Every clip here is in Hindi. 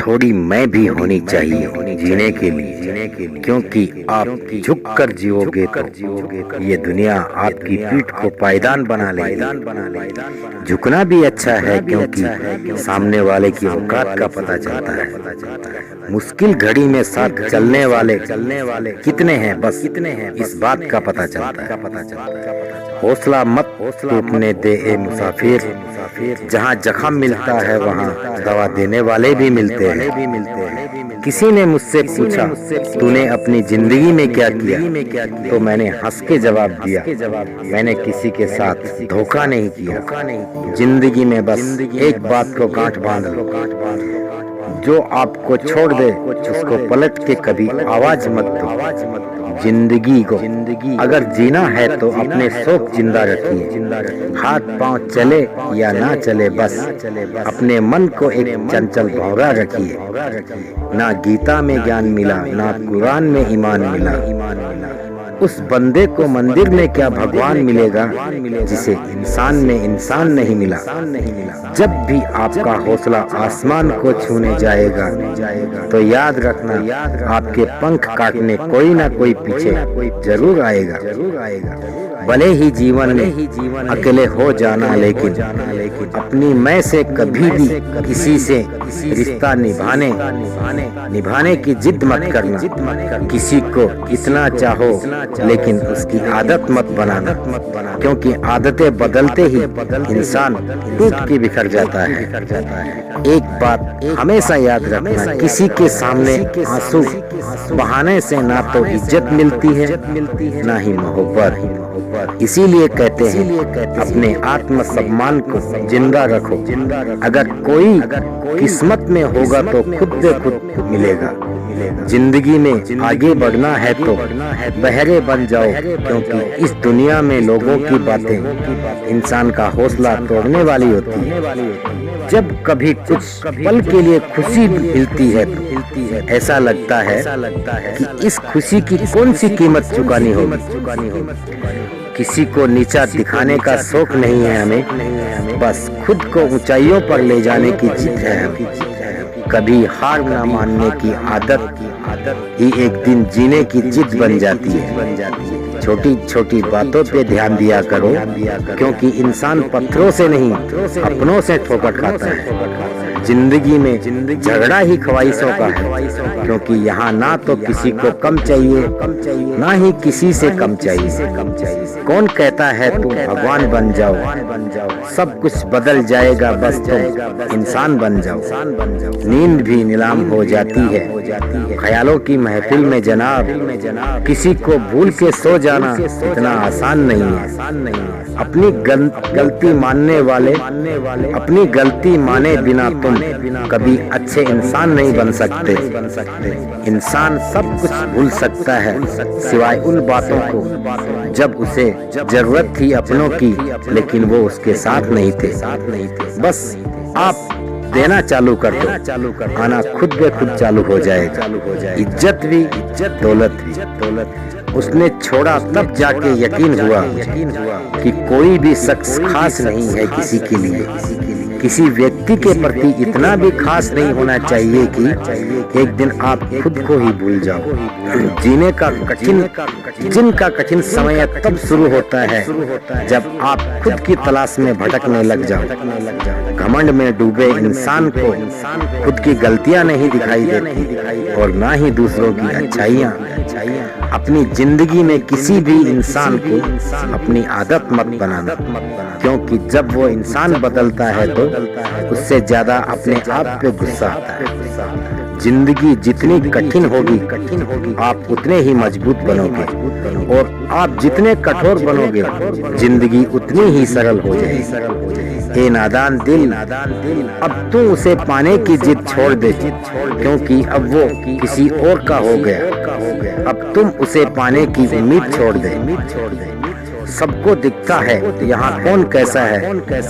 थोड़ी मैं भी होनी चाहिए जीने के लिए, क्योंकि आप झुक कर जियोगे तो ये दुनिया आपकी पीठ को पायदान बना लेगी। झुकना भी अच्छा है क्योंकि सामने वाले की औकात का पता चलता है। मुश्किल घड़ी में साथ चलने वाले कितने हैं, बस इस बात का पता चलता है। हौसला मत टूटने दे ए मुसाफिर, जहाँ जख्म मिलता है वहाँ दवा देने वाले भी मिलते हैं। किसी ने मुझसे पूछा तूने अपनी जिंदगी में क्या किया, तो मैंने हंस के जवाब दिया, मैंने किसी के साथ धोखा नहीं किया। जिंदगी में बस एक बात को गांठ बांध लो, जो आपको छोड़ दे उसको पलट के कभी आवाज मत दो। जिंदगी को अगर जीना है तो अपने शौक जिंदा रखिए। हाथ पांव चले या ना चले, बस अपने मन को एक चंचल भौरा रखिए। ना गीता में ज्ञान मिला, ना कुरान में ईमान मिला। उस बंदे को मंदिर में क्या भगवान मिलेगा जिसे इंसान में इंसान नहीं मिला। जब भी आपका हौसला आसमान को छूने जाएगा तो याद रखना आपके पंख काटने कोई ना कोई पीछे जरूर आएगा। भले ही जीवन में अकेले हो जाना, लेकिन अपनी मैं से कभी भी किसी से रिश्ता निभाने की जिद मत करना। किसी को इतना चाहो लेकिन उसकी आदत मत बनाना, क्योंकि आदतें बदलते ही इंसान टूट के बिखर जाता है। एक बात हमेशा याद रखना, किसी के सामने आंसू बहाने से ना तो इज्जत मिलती है ना ही मोहब्बत। इसीलिए कहते हैं अपने आत्म सम्मान को जिंदा रखो। अगर कोई किस्मत में होगा तो खुद से खुद मिलेगा। जिंदगी में आगे बढ़ना है तो बहरे बन जाओ, क्योंकि इस दुनिया में लोगों की बातें इंसान का हौसला तोड़ने वाली होती है। जब कभी कुछ पल के लिए खुशी मिलती है तो ऐसा लगता है कि इस खुशी की कौन सी कीमत चुकानी होगी। किसी को नीचा दिखाने का शौक नहीं है हमें, बस खुद को ऊंचाइयों पर ले जाने की जिद है हमें। कभी हार ना मानने की आदत ही एक दिन जीने की जिद बन जाती है। छोटी छोटी बातों पे ध्यान दिया करो, क्योंकि इंसान पत्थरों से नहीं अपनों से ठोकर खाता है। जिंदगी में झगड़ा ही ख्वाहिशों का है, क्योंकि यहाँ ना तो किसी को कम चाहिए ना ही किसी से कम चाहिए। कौन कहता है तुम भगवान बन जाओ, सब कुछ बदल जाएगा, बस तुम इंसान बन जाओ। नींद भी नीलाम हो जाती है ख्यालों की महफिल में जनाब। किसी को भूल के सो जाना इतना आसान नहीं है। अपनी गलती मानने वाले अपनी गलती माने बिना तुम कभी अच्छे इंसान नहीं बन सकते। इंसान सब कुछ भूल सकता है सिवाय उन बातों को जब उसे जरूरत थी अपनों की, लेकिन वो उसके साथ नहीं थे। बस आप देना चालू कर दो, आना खुद ब खुद चालू हो जाएगा। इज्जत भी दौलत भी उसने छोड़ा तब जाके यकीन हुआ कि कोई भी शख्स खास नहीं है किसी के लिए। किसी व्यक्ति के प्रति इतना भी खास नहीं होना चाहिए कि एक दिन आप खुद को ही भूल जाओ। जीने का कठिन समय तब शुरू होता है जब आप खुद की तलाश में भटकने लग जाओ। घमंड में डूबे इंसान को खुद की गलतियां नहीं दिखाई देती और ना ही दूसरों की अच्छाइयां। अपनी जिंदगी में किसी भी इंसान को अपनी आदत मत बनाना, क्योंकि जब वो इंसान बदलता है तो उससे ज्यादा अपने आप पे गुस्सा आता है। जिंदगी जितनी कठिन होगी आप उतने ही मजबूत बनोगे, और आप जितने कठोर बनोगे जिंदगी उतनी ही सरल हो जाएगी। ए नादान दिल, अब तू उसे पाने की जिद छोड़ दे, क्योंकि अब वो किसी और का हो गया। अब तुम उसे पाने की उम्मीद छोड़ दे। सबको दिखता है यहाँ कौन कैसा है,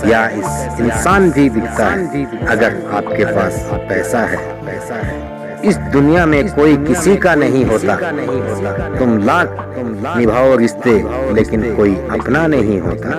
या इस इंसान भी दिखता है अगर आपके पास पैसा है। इस दुनिया में कोई किसी का नहीं होता, तुम लाख निभाओ रिश्ते लेकिन कोई अपना नहीं होता।